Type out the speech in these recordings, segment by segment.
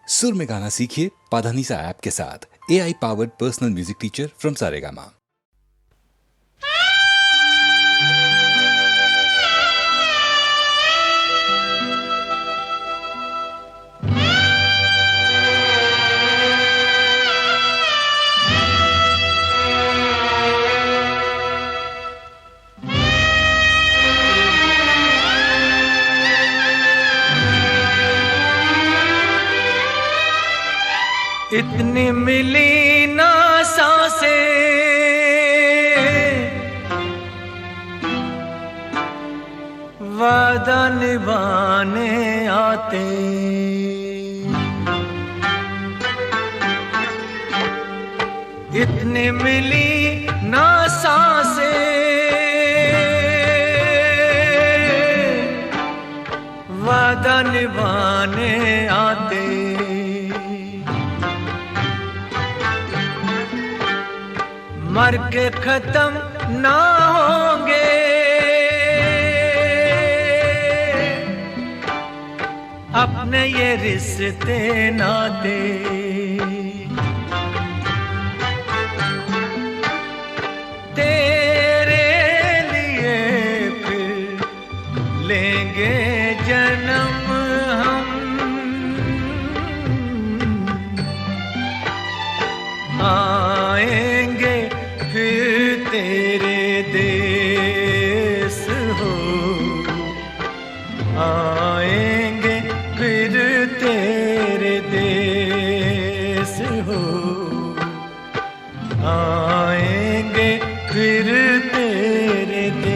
सुर में गाना सीखिए पाधानीसा ऐप के साथ। AI powered personal music teacher from Saregama. इतनी मिली ना सांसें वादा निभाने आते, इतनी मिली ना सांसें वादा निभाने आते। मर के खत्म ना होंगे अपने ये रिश्ते नाते। तेरे लिए फिर लेंगे जन्म हम, आएंगे फिर तेरे देश हो, आएंगे फिर तेरे देश हो, आएंगे फिर तेरे देश।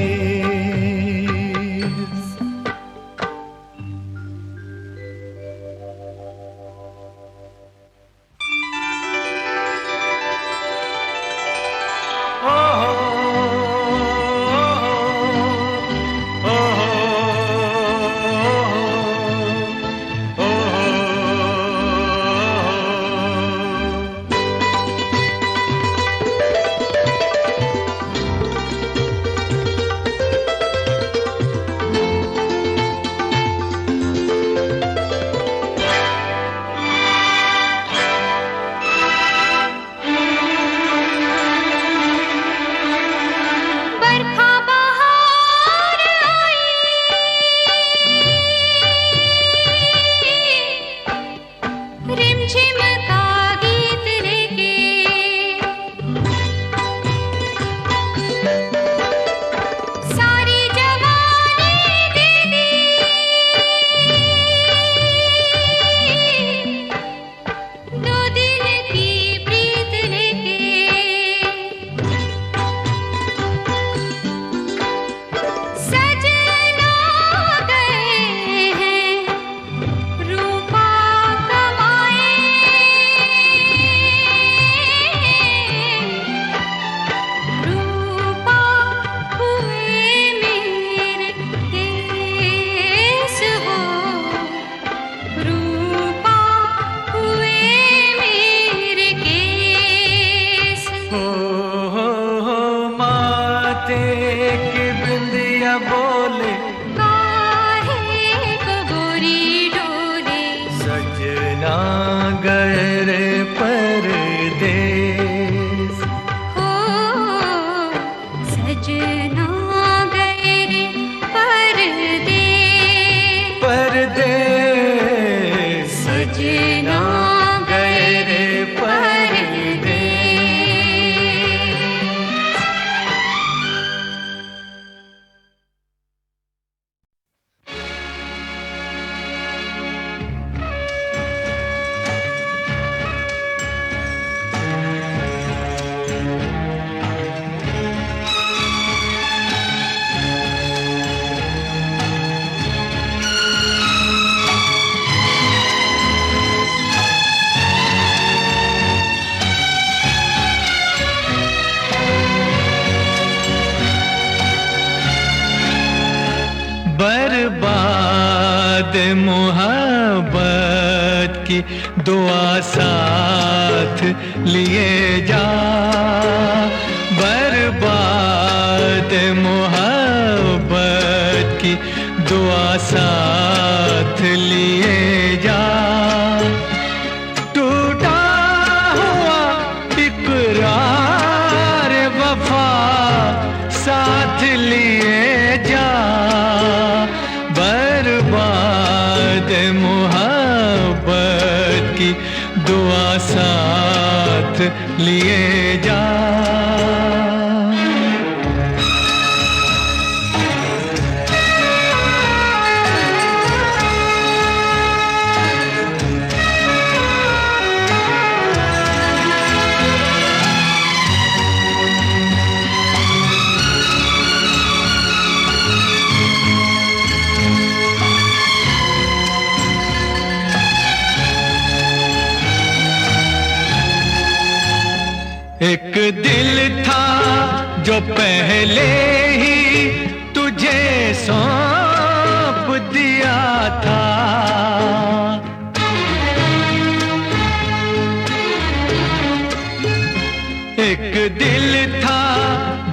बर्बाद मोहब्बत की दुआ साथ लिए जा, बर्बाद मोहब्बत की दुआ साथ लिए जा। दुआ साथ लिए जा। एक दिल था जो पहले ही तुझे सौंप दिया था, एक दिल था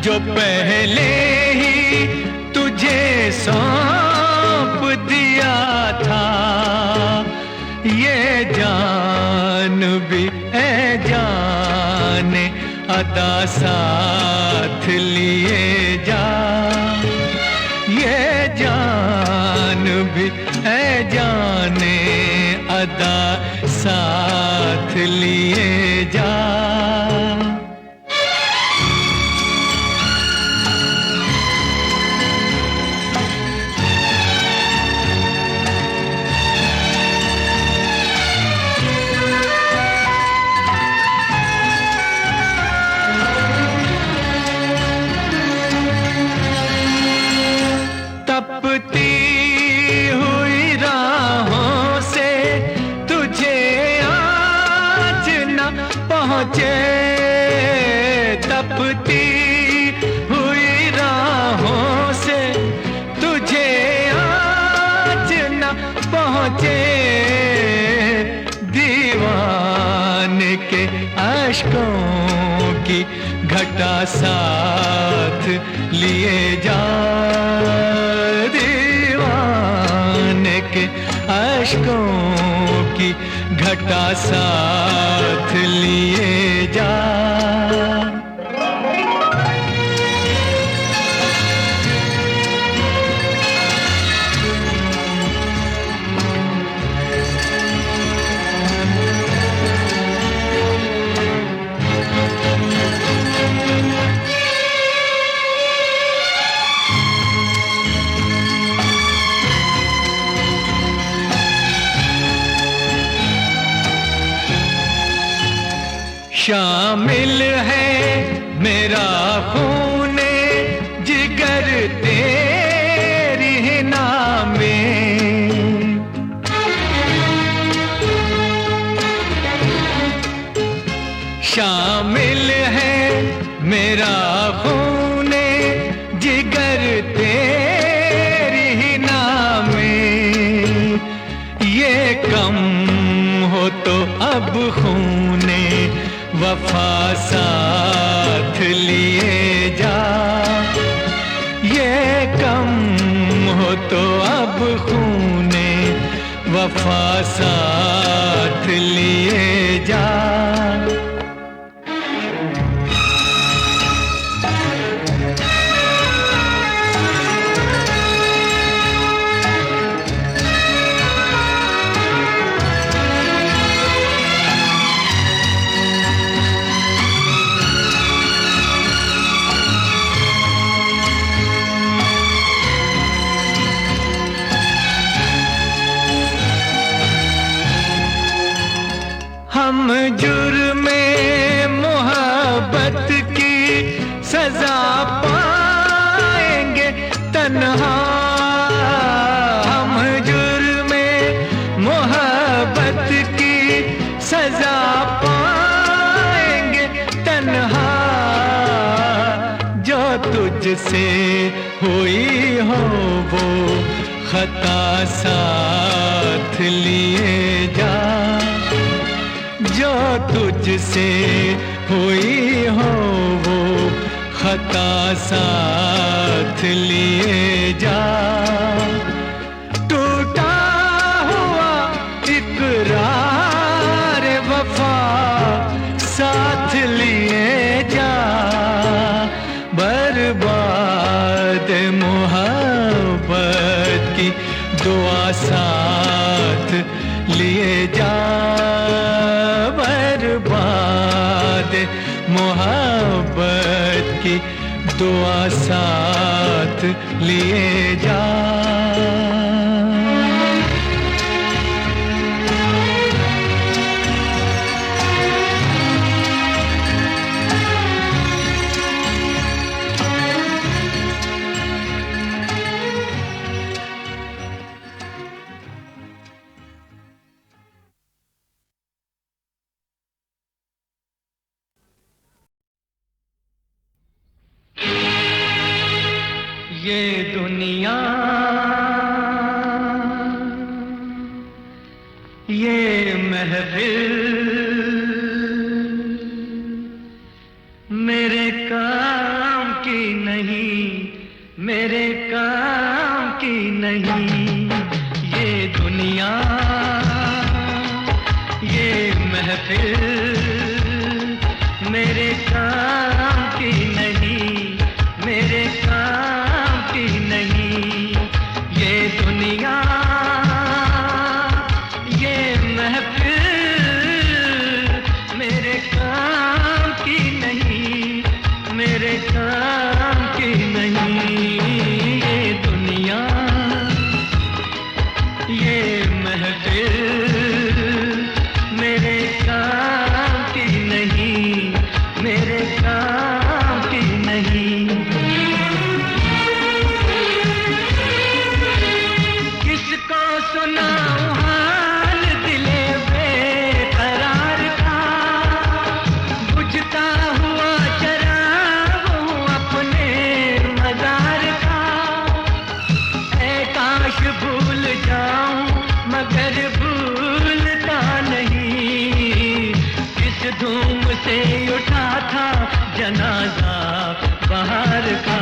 जो पहले ही तुझे सौंप दिया था। ये जान भी ए जाने अदा साथ लिए जा, ये जान भी है जाने अदा साथ लिए जा। तपती हुई राहों से तुझे आज न पहुँचे, तपती हुई राहों से तुझे आज न पहुँचे। दीवाने के अश्कों की घटा साथ लिए जा, दीवाने के अश्कों की घटा साथ लिए जा। शामिल है मेरा खूने जिगर तेरी ही नामे, शामिल है मेरा खूने जिगर तेरी ही नामे। ये कम हो तो अब खूने वफा साथ लिए जा, ये कम हो तो अब खूने वफा साथ लिए जा। हम जुर्मे मोहब्बत की सजा पाएंगे तन्हा, हम जुर्मे मोहब्बत की सजा पाएंगे तन्हा। जो तुझसे हुई हो वो खता साथ लिए जा, जो तुझसे हुई हो वो खता साथ लिए जा। टूटा हुआ इकरार वफा साथ लिए जा, बर्बाद मोहब्बत की दुआ साथ लिए जा। तो आ साथ लिए जा। ये दुनिया, ये महफिल मेरे काम की नहीं, मेरे काम की नहीं। ये दुनिया, ये महफिल मेरे काम की नहीं, मेरे काम की नहीं। ये दुनिया, ये महफिल मेरे काम की नहीं, मेरे काम की नहीं। ये दुनिया, ये महफिल मेरे काम की नहीं, मेरे काम की नहीं। किसको सुनाऊं हाल दिले बेकरार का, बुझता हुआ चराग हूँ अपने मजार का। ऐ काश भूल जाऊं मगर भूलता नहीं, किस धूम से उठा था जनाजा बाहर का।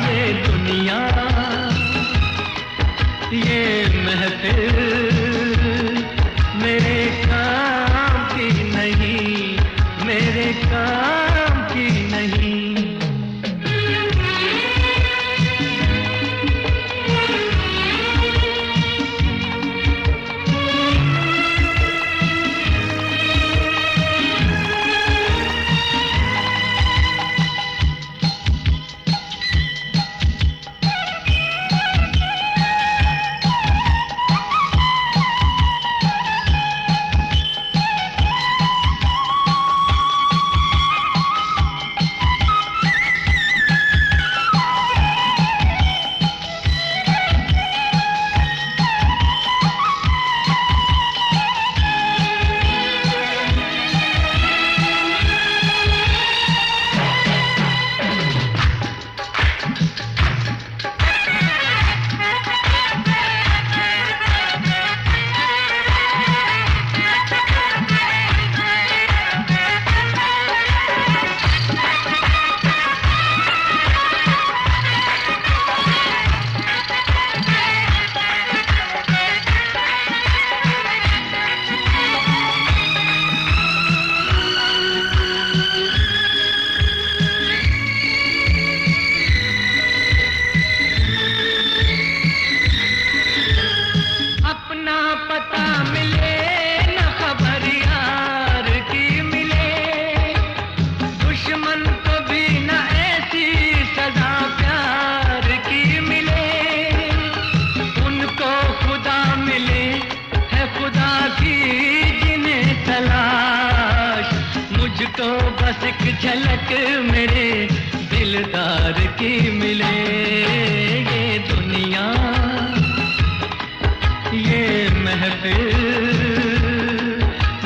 ये दुनिया, ये महफिल मेरे काम की नहीं, मेरे काम की नहीं। मुझको बस एक झलक मेरे दिलदार की मिले। ये दुनिया, ये महफिल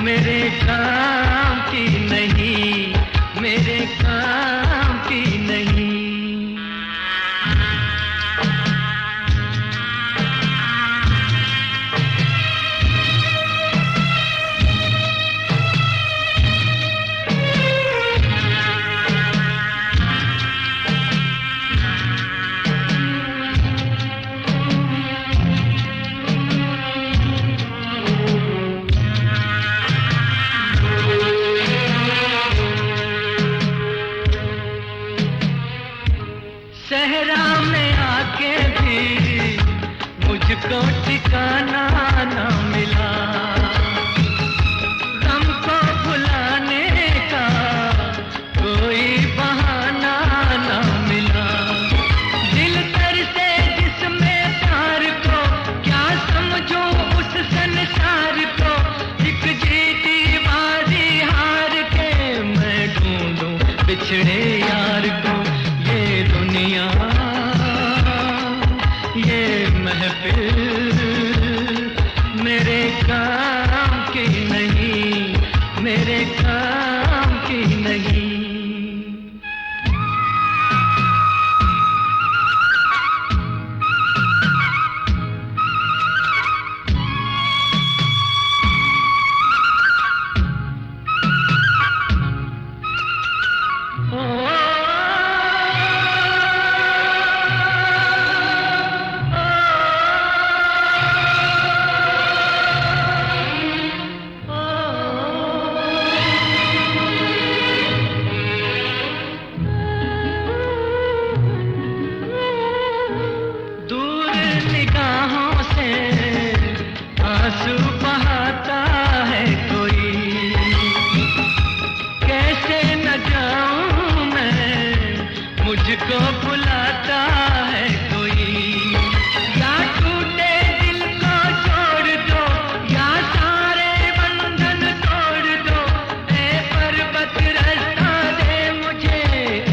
मेरे काम की नहीं, मेरे काम की नहीं। सहरा में आके भी मुझको ठिकाना ना मिला, गम को भुलाने का कोई बहाना ना मेरे काम की नहीं। मुझको बुलाता है कोई, या टूटे दिल को छोड़ दो, या सारे बंधन तोड़ दो। ऐ पर्वत रास्ता दे मुझे,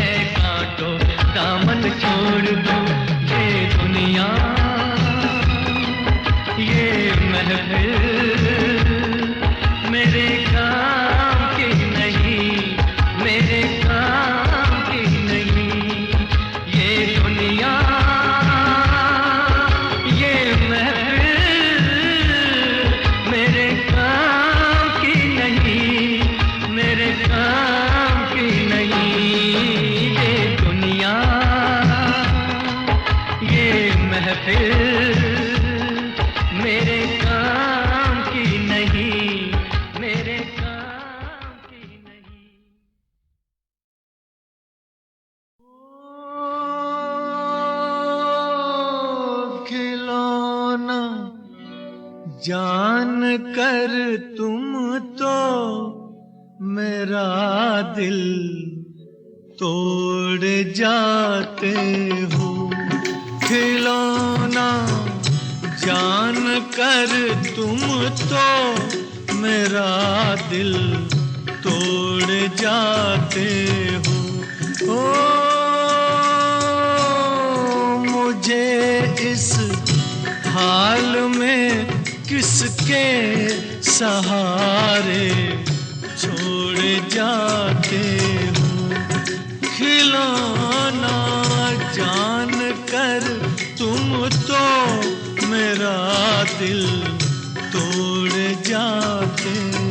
ऐ कांटो दामन छोड़ दो। ये दुनिया ये महफिल मेरे काम की नहीं, मेरे काम की नहीं। ये दुनिया ये महफिल मेरे काम की नहीं, मेरे काम की नहीं। ये दुनिया ये महफिल मेरे काम की नहीं, मेरे काम की नहीं। खिलौना जान कर तुम तो मेरा दिल तोड़ जाते हो। खिलौना जान कर तुम तो मेरा दिल तोड़ जाते हो। ओ मुझे इस हाल में किसके सहारे छोड़ जाते हो। खिलौना जान कर तुम तो मेरा दिल तोड़ जाते हो।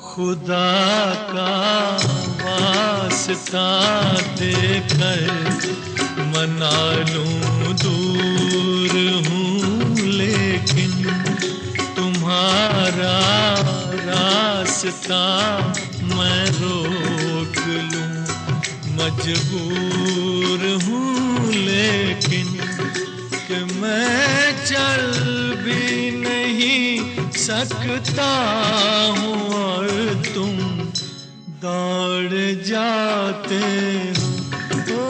खुदा का वास्ता देकर मना लूं दूर हूँ, लेकिन तुम्हारा रास्ता मैं रोक लूं मजबूर हूँ। लेकिन कि मैं चल भी नहीं सकता हूँ और तुम दौड़ जाते हो।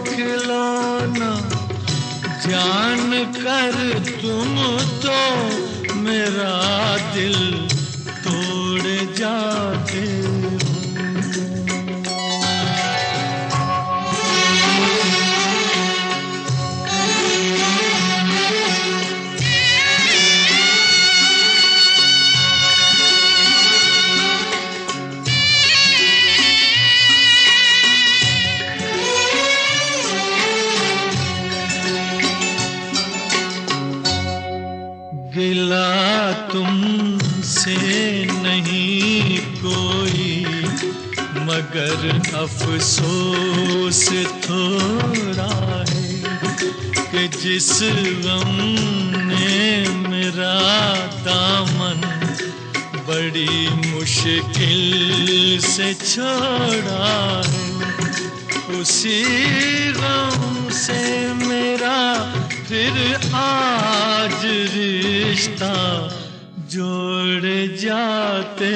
खिलौना जान कर तुम तो मेरा दिल तोड़ जाते हो। गिला तुमसे नहीं कोई, मगर अफसोस थोड़ा है कि जिस गम ने मेरा दामन बड़ी मुश्किल से छोड़ा है, उसी गम से मेरा फिर आज रिश्ता जोड़ जाते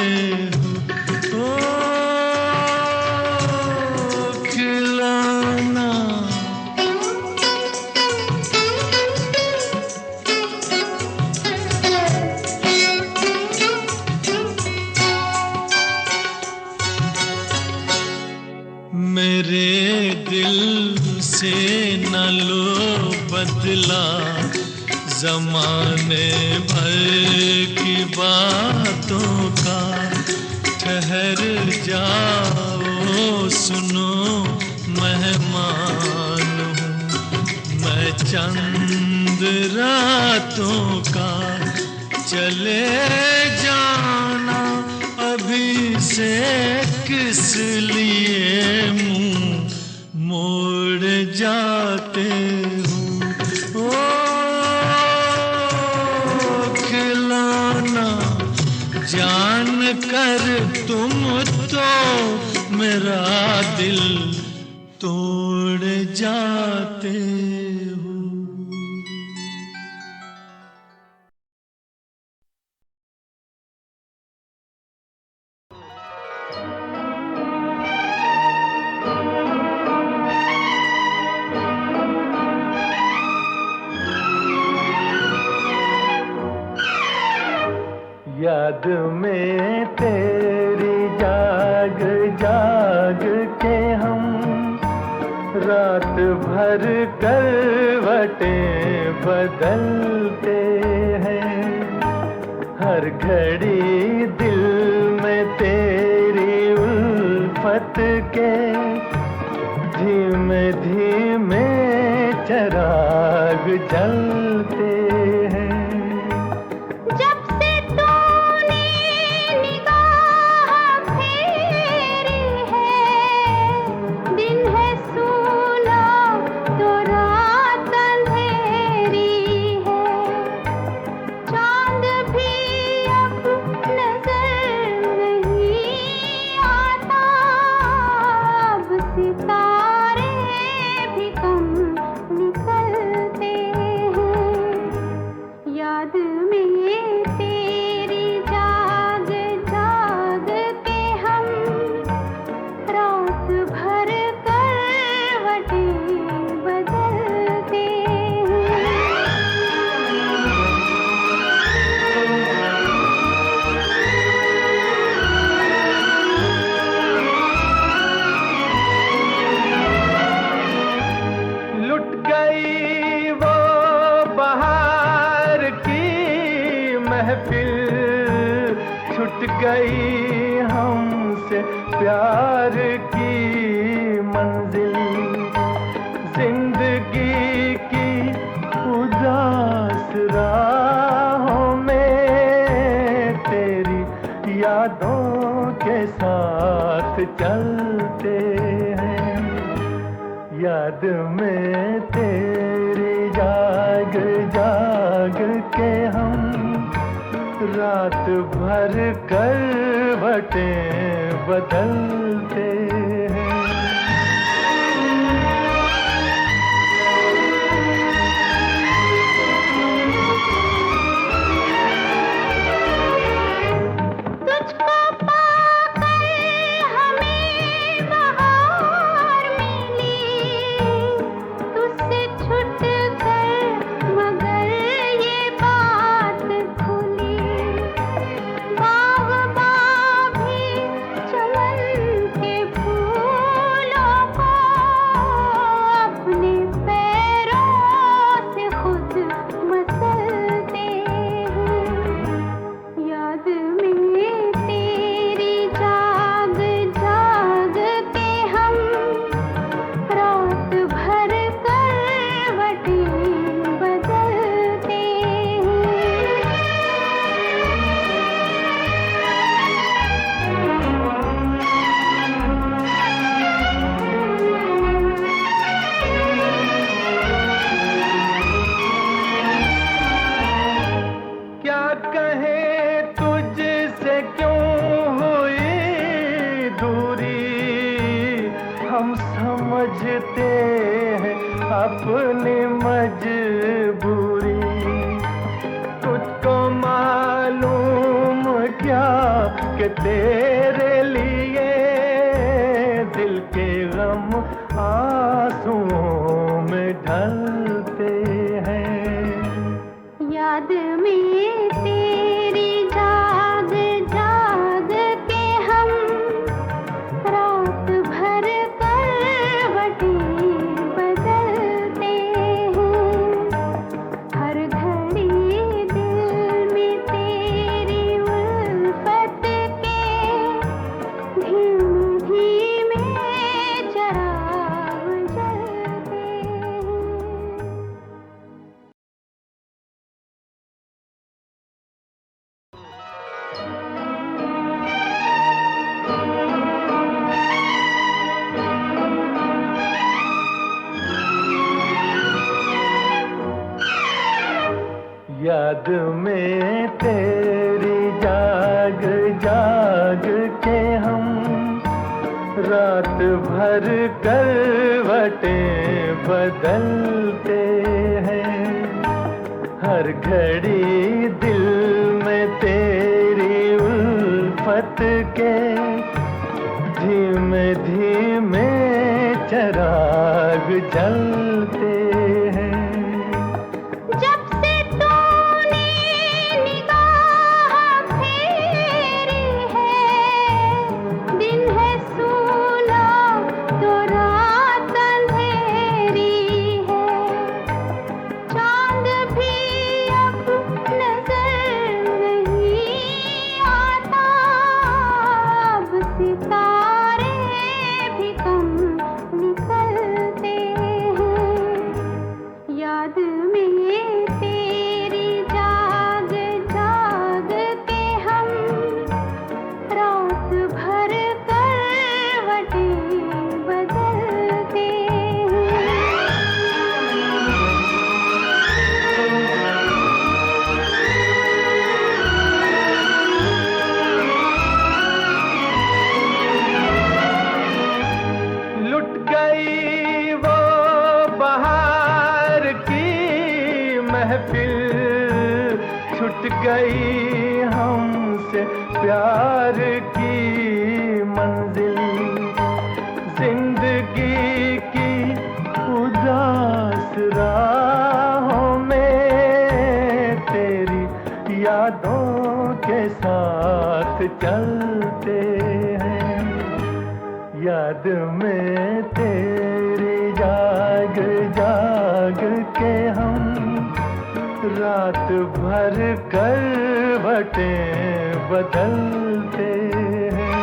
हो। ओ खिलौना से न लो बदला, जमाने भर की बातों का ठहर जाओ, सुनो मेहमान हूँ मैं चंद रातों का, चले जाना अभी से किस लिए मुंह मोड़ जाते हो। ओ खिलौना जान कर तुम तो मेरा दिल तोड़ जाते हो। याद में तेरी जाग जाग के हम रात भर करवटें बदलते हैं। हर घड़ी दिल में तेरी उल्फत के धीमे धीमे चिराग जलते हैं। गई हमसे प्यार की मंजिल, जिंदगी की उदास राहों में तेरी यादों के साथ चलते हैं। याद में तेरी जाग जाग के हम रात भर करवटें बदलते हैं। तुझको पाकर हमें बहार मिली, तुझसे छूट कर मगर ये बात खुली। समझते हैं अपनी मजबूरी, तुझको मालूम क्या कि तेरे लिए दिल के गम आंसुओं में ढलते हैं। याद में तेरी जाग जाग के हम रात भर करवटें बदलते याद में तेरी जाग जाग के हम रात भर करवटें बदलते हैं। हर घड़ी दिल में तेरी उल्फत के धीमे धीमे चिराग जलते हैं। जब से तूने निगाह फेरी है, दिन है सूना तो रात अंधेरी है। चांद भी अब नजर नहीं आता, अब सितारे भी कम निकलते हैं। याद में तेरी जाग जाग के हम रात भर करवटें बदलते हैं। लुट गई वो बहार की महफिल, छूट गई हमसे प्यार की मंजिल। जिंदगी की उदास राहों में तेरी यादों के साथ चलते हैं। याद में तेरी जाग जाग के हम रात भर करवटें बदलते हैं।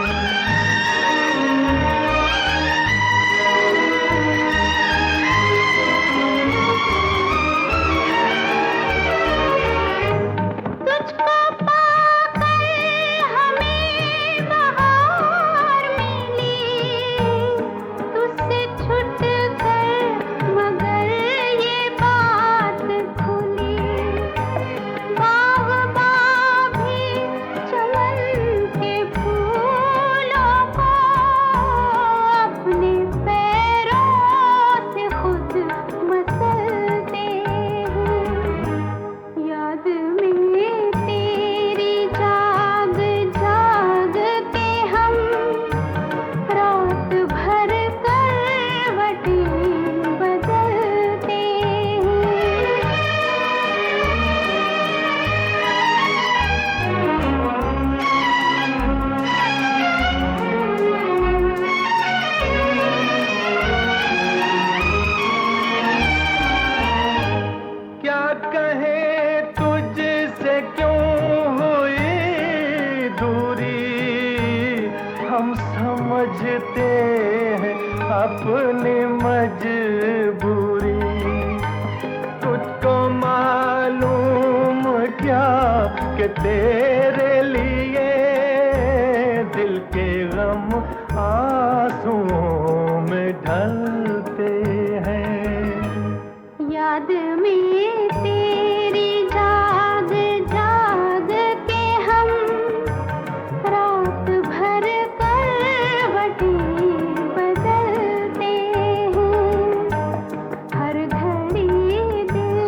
तुझको पाकर हमें बहार मिली, तुझसे छूट कर मगर ये बात खुली। बाग़बां भी चमन के फूलों को अपने पैरों से खुद मसलते हैं। याद में तेरी जाग जाग के हम रात भर करवटें बदलते क्या कहे तुझसे क्यों हुई दूरी, हम समझते हैं अपनी मजबूरी। तुझको मालूम क्या कि तेरे लिए दिल के गम आंसुओं में ढलते हैं। याद में तेरी जाग जाग के हम रात भर करवटें बदलते हैं। हर घड़ी दिल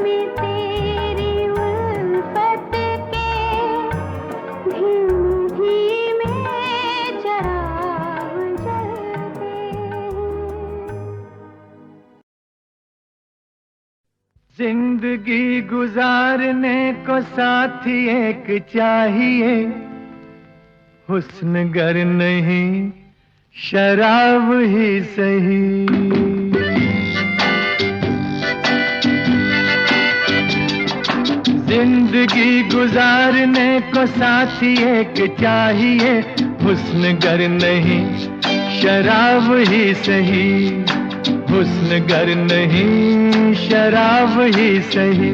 में तेरी उल्फत के धीमे धीमे चिराग जलते हैं। जिंदगी गुजारने को साथी एक चाहिए, हुस्न गर नहीं शराब ही सही। जिंदगी गुजारने को साथी एक चाहिए, हुस्न गर नहीं शराब ही सही। हुस्न गर नहीं शराब ही सही।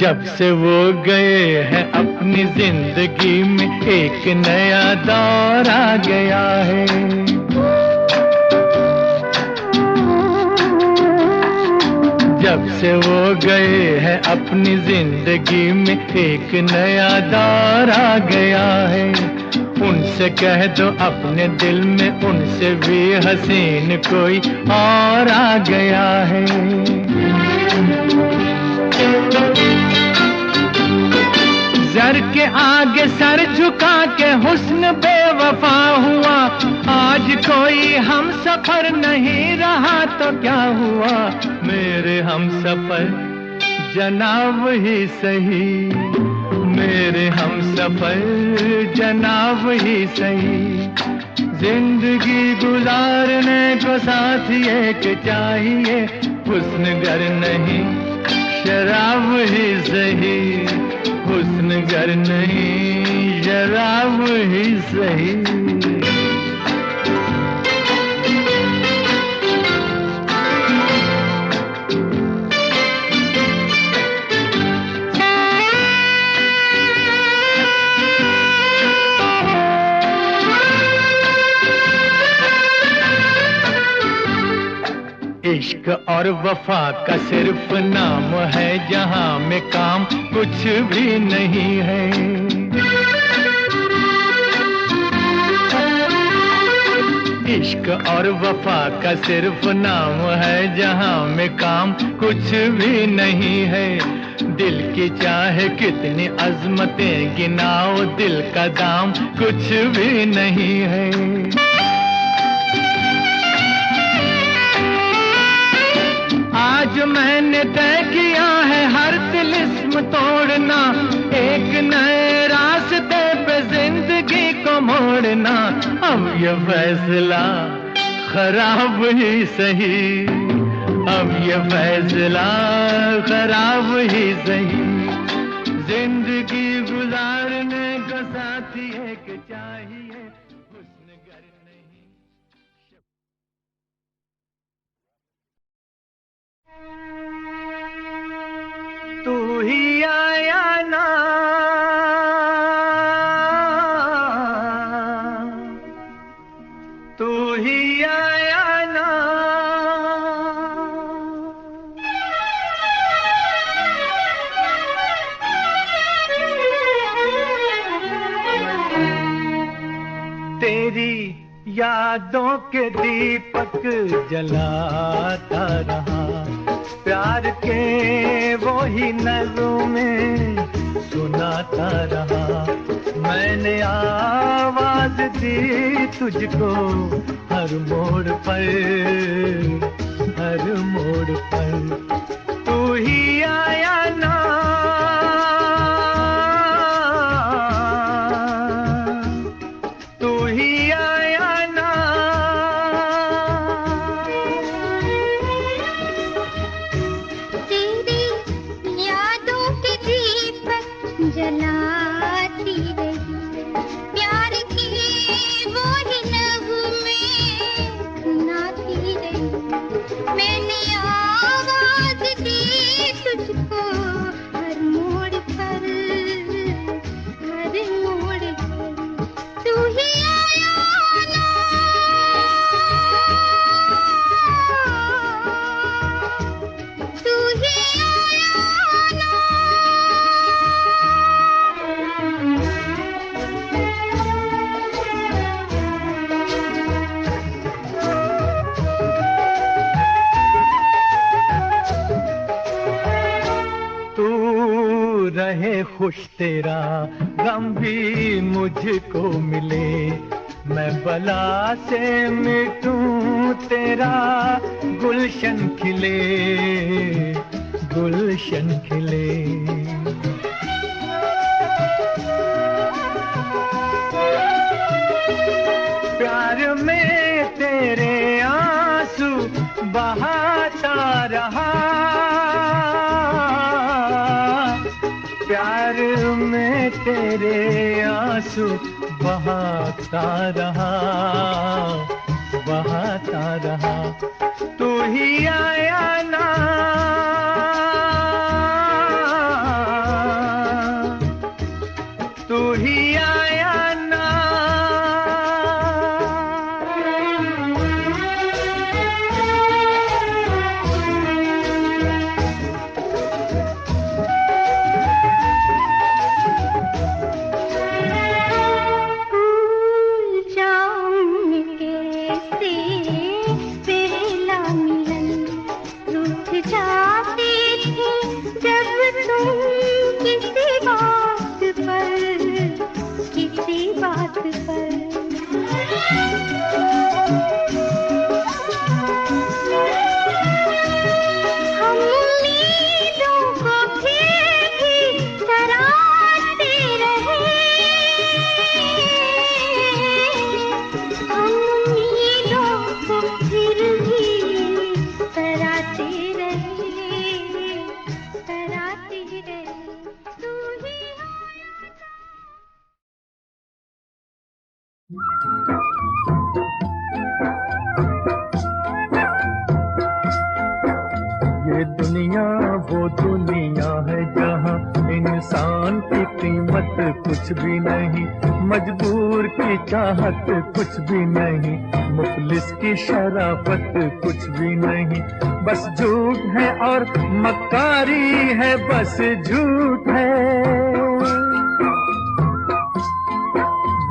जब से वो गए हैं अपनी जिंदगी में एक नया दौर आ गया है। जब से वो गए हैं अपनी जिंदगी में एक नया दौर आ गया है। उनसे कह दो अपने दिल में उनसे भी हसीन कोई और आ गया है। जर के आगे सर झुका के हुस्न बेवफा हुआ। आज कोई हम सफर नहीं रहा तो क्या हुआ, मेरे हम सफर जनाब ही सही, मेरे हम सफर जनाब ही सही। जिंदगी गुजारने को साथी एक चाहिए, हुस्नगर नहीं शराब ही सही, हुस्नगर नहीं शराब ही सही। इश्क और वफा का सिर्फ नाम है, जहां में काम कुछ भी नहीं है। इश्क और वफा का सिर्फ नाम है, जहां में काम कुछ भी नहीं है। दिल की चाहे कितनी अजमतें गिनाओ, दिल का दाम कुछ भी नहीं है। आज मैंने तय किया है हर तिलिस्म तोड़ना, एक नए रास्ते पे जिंदगी को मोड़ना। अब ये फैसला खराब ही सही, अब ये फैसला खराब ही सही। जिंदगी गुजारने को साथी एक चाहिए, हुस्नगर नहीं। तू ही आया ना, तू ही आया ना। तेरी यादों के दीपक जलाता रहा, प्यार के वो ही नगमे सुनाता रहा। मैंने आवाज दी तुझको हर मोड़ पर, हर मोड़ पर। तू ही आया ना, तू ही आया ना। जलाती रही, प्यार की वो ही नगमे सुनाती रही। मैंने आवाज दी तुझको हर मोड़ पर, हर मोड़ पर। तू ही आया ना, तू ही आया ना। रहे खुश तेरा गम भी मुझको मिले, मैं बला से मिटूं तेरा गुलशन खिले, गुलशन खिले। प्यार में तेरे आंसू बहाता रहा, प्यार में तेरे आंसू बहाता रहा, बहाता रहा। तू ही आया ना, ये दुनिया वो दुनिया है जहाँ इंसान की कीमत कुछ भी नहीं, मजबूर की चाहत कुछ भी नहीं, मुफलिस की शराफत कुछ भी नहीं, बस झूठ है और मक्कारी है, बस झूठ है,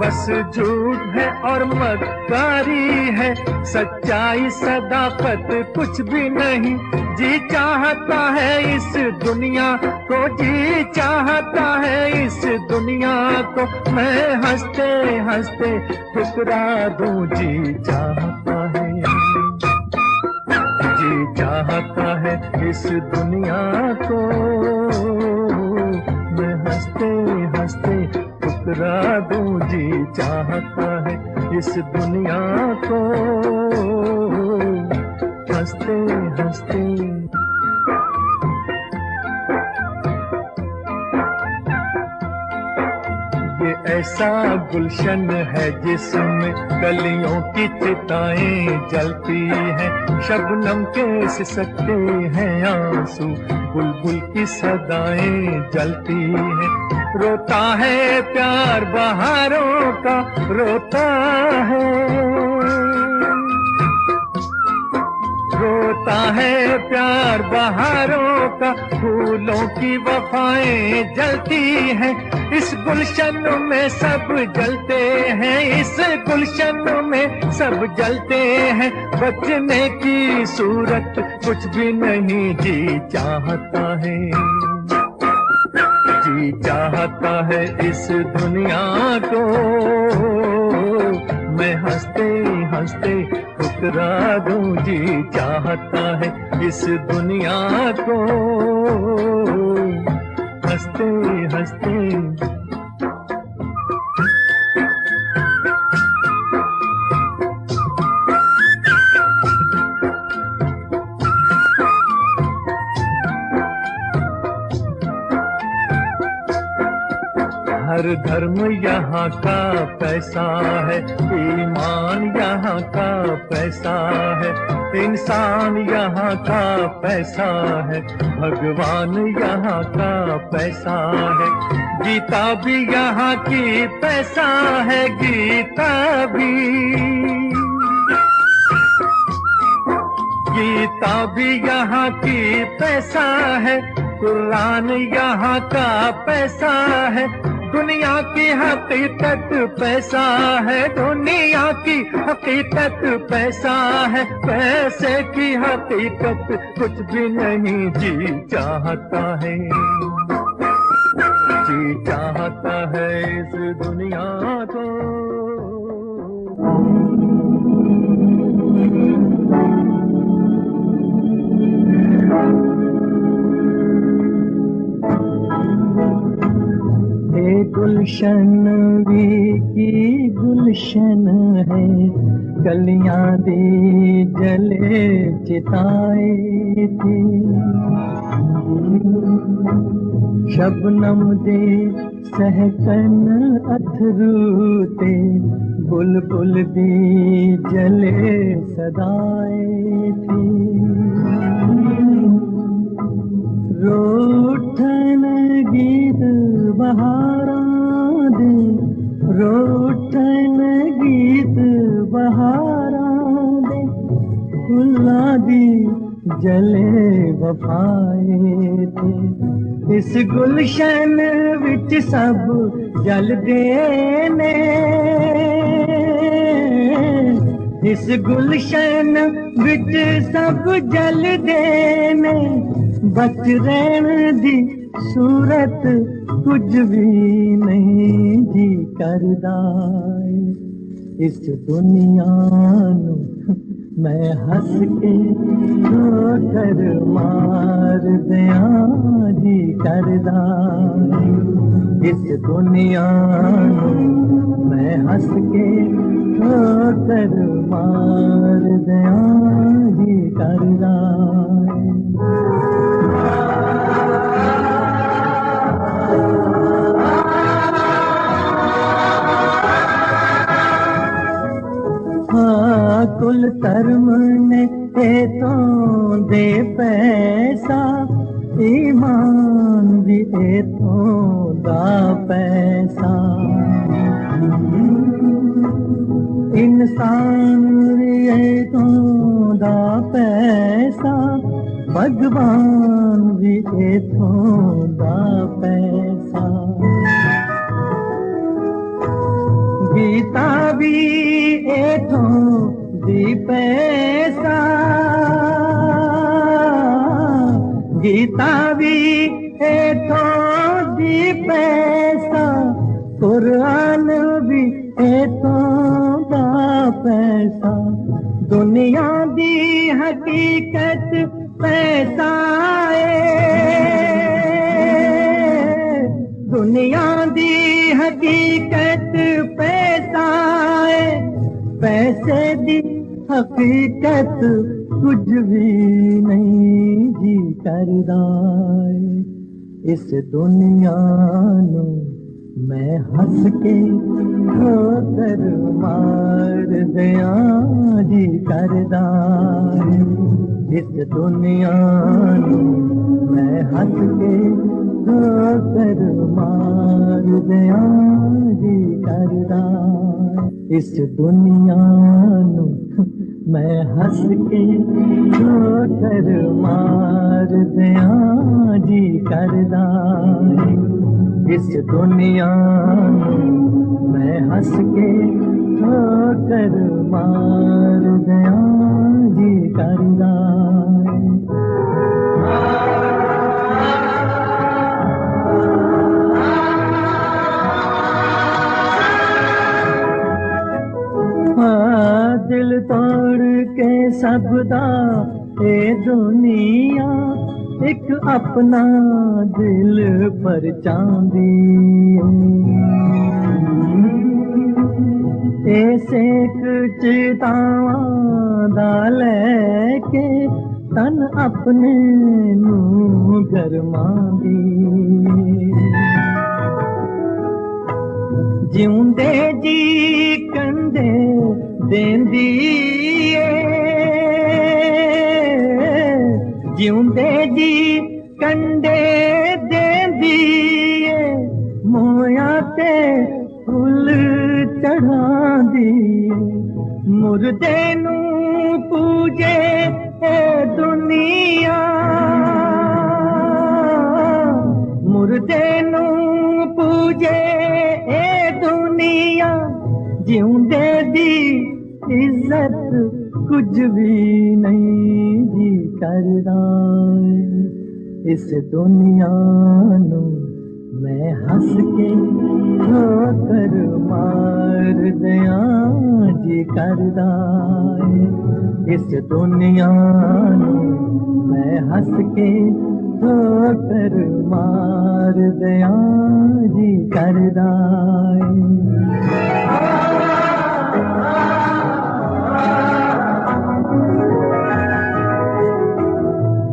बस झूठ है और मक्कारी है, सच्चाई सदाकत कुछ भी नहीं, जी चाहता है इस दुनिया को, जी चाहता है इस दुनिया को, मैं हंसते हंसते ठुकरा दूं, जी चाहता है, जी चाहता है इस दुनिया को, मैं हंसते हंसते ठुकरा दूं, जी चाहता है इस दुनिया को, हंसते हंसते। ये ऐसा गुलशन है जिसमें कलियों की चिताएं जलती हैं, शबनम के सिसकते हैं आंसू, बुलबुल की सदाएं जलती हैं, रोता है प्यार बहारों का, रोता है, रोता है प्यार बहारों का, फूलों की वफाएं जलती हैं, इस गुलशन में सब जलते हैं, इस गुलशन में सब जलते हैं, बचने की सूरत कुछ भी नहीं, जी चाहता है, जी चाहता है इस दुनिया को, मैं हंसते हंसते ठुकरा दूं, जी चाहता है इस दुनिया को, हंसते हंसते। हर धर्म यहाँ का पैसा है, ईमान यहाँ का पैसा है, इंसान यहाँ का पैसा है, भगवान यहाँ का पैसा है, गीता भी यहाँ की पैसा है, गीता भी, गीता भी यहाँ की पैसा है, कुरान यहाँ का पैसा है, दुनिया की हकीकत पैसा है, दुनिया की हकीकत पैसा है, पैसे की हकीकत कुछ भी नहीं, जी चाहता है, जी चाहता है इस दुनिया को। गुलशन भी की गुलशन है, कलियां दी जले चिताए थी, शबनम दे सहकन अथरू ते, बुलबुल दी जले सदाए थी, रोठन गीत बहारा दे, रोठन गीत बहारा दे, फुल्ला दी जले वफाए थे, इस गुलशन विच सब जलदे ने, इस गुलशन विच सब जलदे ने, बच रहन दी सूरत कुछ भी नहीं, जी करदा इस दुनिया नू मैं हंस के ठोकर मार दियां, जी करदा इस दुनिया नू मैं हंस के ठोकर मार दियां, जी करदा। आकुल तरमने तो दे पैसा ईमान भी तो दा पैसा इंसान तो दा पैसा भगवान भी तो दा पैसा गीता भी एठो दी पैसा गीता भी एठो दी पैसा कुरान भी एठो दा पैसा दुनिया दी हकीकत पैसा दुनिया दी हकीकत पैसा पैसे दी हकीकत कुछ भी नहीं जी करदा इस दुनिया नू मैं हंस के ठोकर मार दिया जी करदा इस दुनिया नू मैं हंस के ठोकर मार दिया जी करदा इस दुनिया नू मैं हंस के ठोकर मार दिया जी करदा इस दुनिया नू मैं हंस के ठोकर मार दिया जी करदा दिल तोड़ के सबदा ए दुनिया एक अपना दिल पर चांदी ऐसे चितावां दा लेके तन अपने नू गरमांदी जिउंदे जी कंदे देंदी जिउंदे जी कंडे देंदी मोया ते फुल चढ़ांदी मुर्दे नू पूजे ए दुनिया मुर्दे नू पूजे ए दुनिया जिउंदे दी इज्जत कुछ भी नहीं जी करदा इस दुनिया नू मैं हंस के ठोकर मार दिया जी करदा इस दुनिया नू मैं हंस के ठोकर मार दिया जी करदा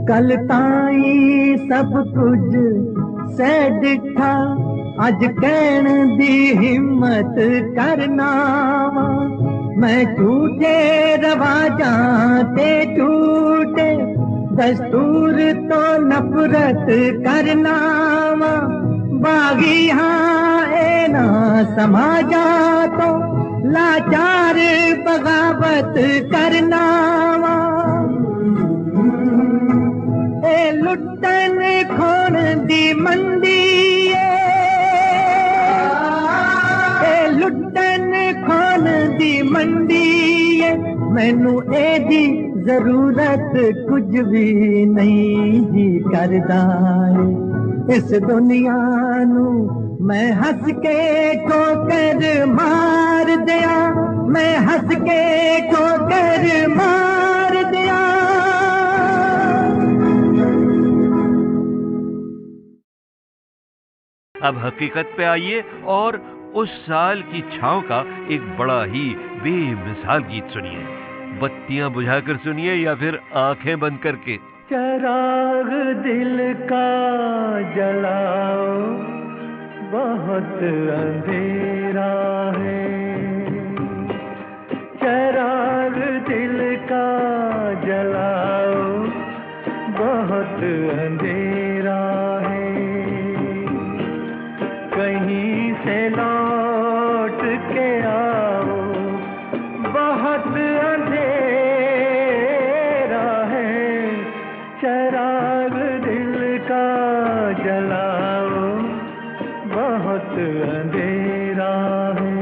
कल ताई सब कुछ से दिखा अज कहन दी हिम्मत करना मैं झूठे रवाजां ते झूठे दस्तूर तो नफरत करना बागी हाँ ए ना समाजा तो लाचार बगावत करना ए लुटन खोन दी मंदी ए लुटन खोन दी मंदी मैनू एदी जरूरत कुछ भी नहीं जी करदा इस दुनिया नू मैं हंस के ठोकर मार दिया मैं हंस के ठोकर मार दिया अब हकीकत पे आइए और उस साल की छाँव का एक बड़ा ही बेमिसाल गीत सुनिए। बत्तियां बुझाकर सुनिए या फिर आंखें बंद करके। चराग दिल का जलाओ बहुत अंधेरा है चराग अंधेरा है, कहीं से लौट के आओ, बहुत अंधेरा है, चराग दिल का जलाओ, बहुत अंधेरा है।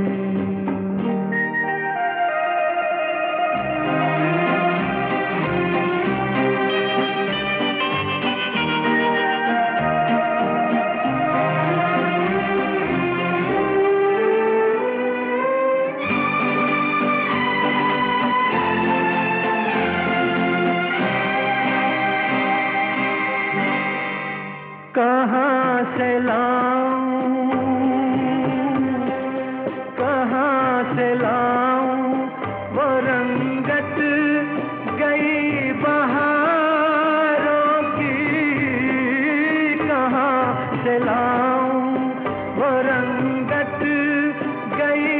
कहाँ से लाऊं, कहाँ से लाऊं वो रंगत गई बहारों की, कहाँ से लाऊं वो रंगत गई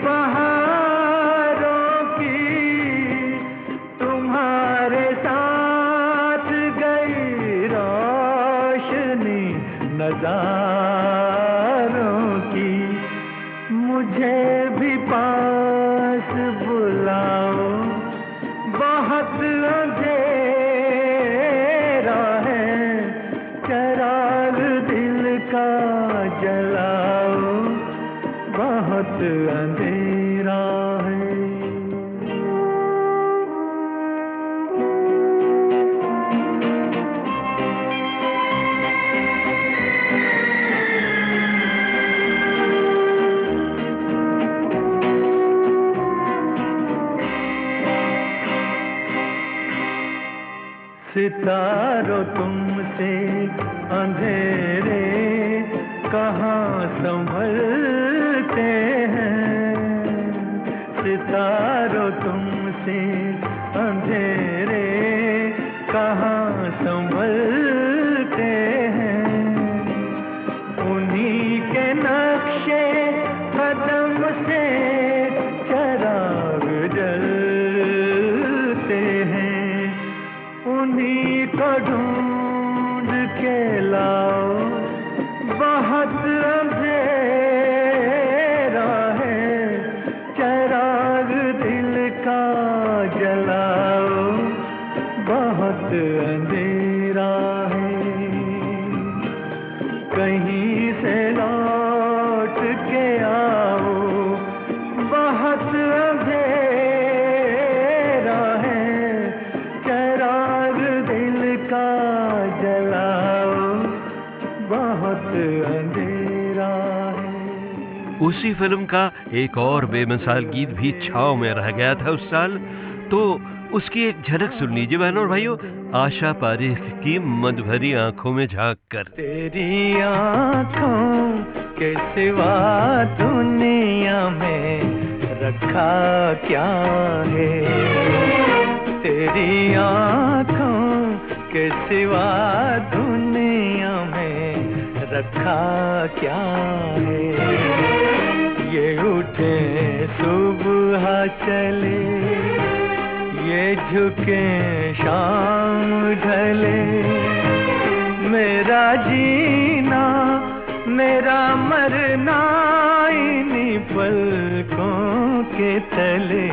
बहारों की, तुम्हारे साथ गई रोशनी नजारों की, मुझे भी पास बुलाओ, बहुत अंधेरा है, चराग दिल का जलाओ, बहुत अंधेरा है। सितारों तुमसे अंधेरे कहाँ संभलते हैं, सितारों तुमसे अंधेरे कहाँ संभलते हैं, उन्हीं के नक्शे कदम से चराग जलते हैं, उन्हीं को ढूंढ के लाओ, बहुत अंधेरा है, चराग दिल का जलाओ, बहुत अंधेरा है, कहीं से लौट के आओ, बहुत अंधेरा है, चराग दिल का जलाओ, बहुत अंधेरा है। उसी फिल्म का एक और बेमिसाल गीत भी छाव में रह गया था उस साल, तो उसकी एक झलक सुन लीजिए बहनों और भाइयों, आशा पारेख की मधुभरी आंखों में झांक कर। तेरी आंखों के सिवा दुनिया में रखा क्या है, तेरी आंखों के सिवा दुनिया में रखा क्या है, ये उठे सुबह चले, ये झुके शाम ढले, मेरा जीना मेरा मरना इन्हीं पलकों के तले।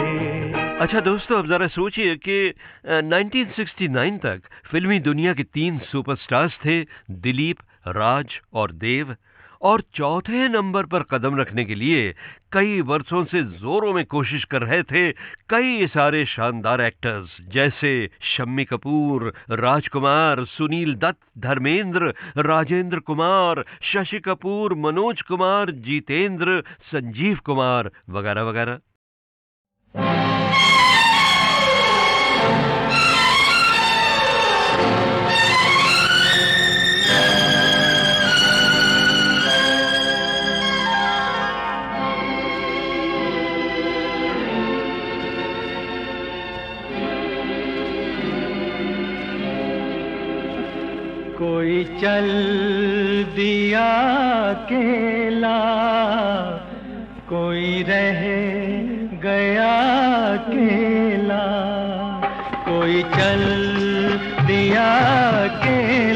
अच्छा दोस्तों, अब जरा सोचिए कि 1969 तक फिल्मी दुनिया के 3 सुपरस्टार्स थे, दिलीप, राज और देव, और चौथे नंबर पर कदम रखने के लिए कई वर्षों से जोरों में कोशिश कर रहे थे कई सारे शानदार एक्टर्स, जैसे शम्मी कपूर, राजकुमार, सुनील दत्त, धर्मेंद्र, राजेंद्र कुमार, शशि कपूर, मनोज कुमार, जितेंद्र, संजीव कुमार वगैरह वगैरह। कोई चल दिया अकेला, कोई रह गया अकेला, कोई चल दिया अकेला,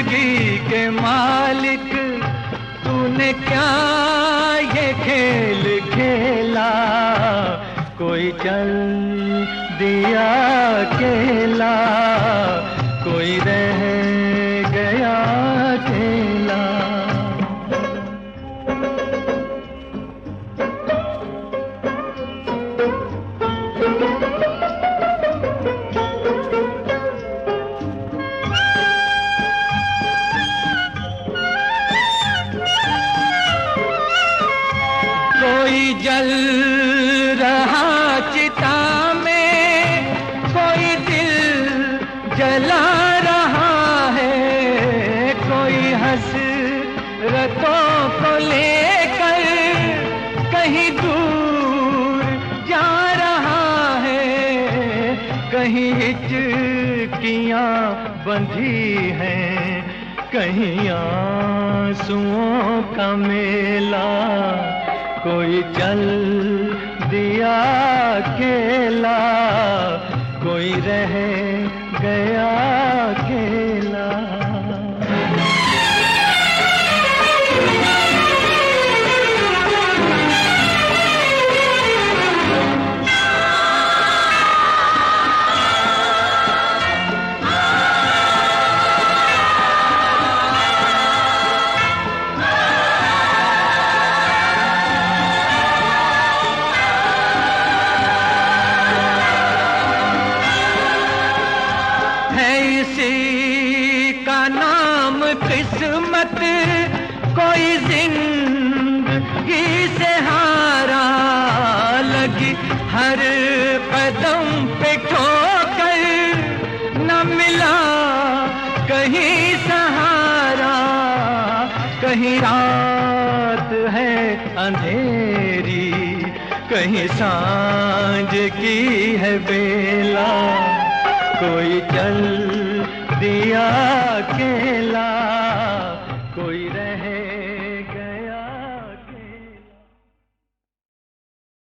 जिंदगी के मालिक, तूने क्या ये खेल खेला, कोई चल दिया अकेला, कोई रह गया अकेला। कोई जल रहा चिता में, कोई दिल जला रहा है, कोई हसरतों को लेकर कहीं दूर जा रहा है, कहीं हिचकियां बंधी हैं, कहीं आंसुओं का मेला, कोई चल दिया अकेला, कोई रह गया अकेला। किस्मत कोई जिंदगी से हारा, लगी हर कदम पे ठोकर, न मिला कहीं सहारा, कहीं रात है अंधेरी, कहीं सांझ की है बेला, कोई चल दिया अकेला, कोई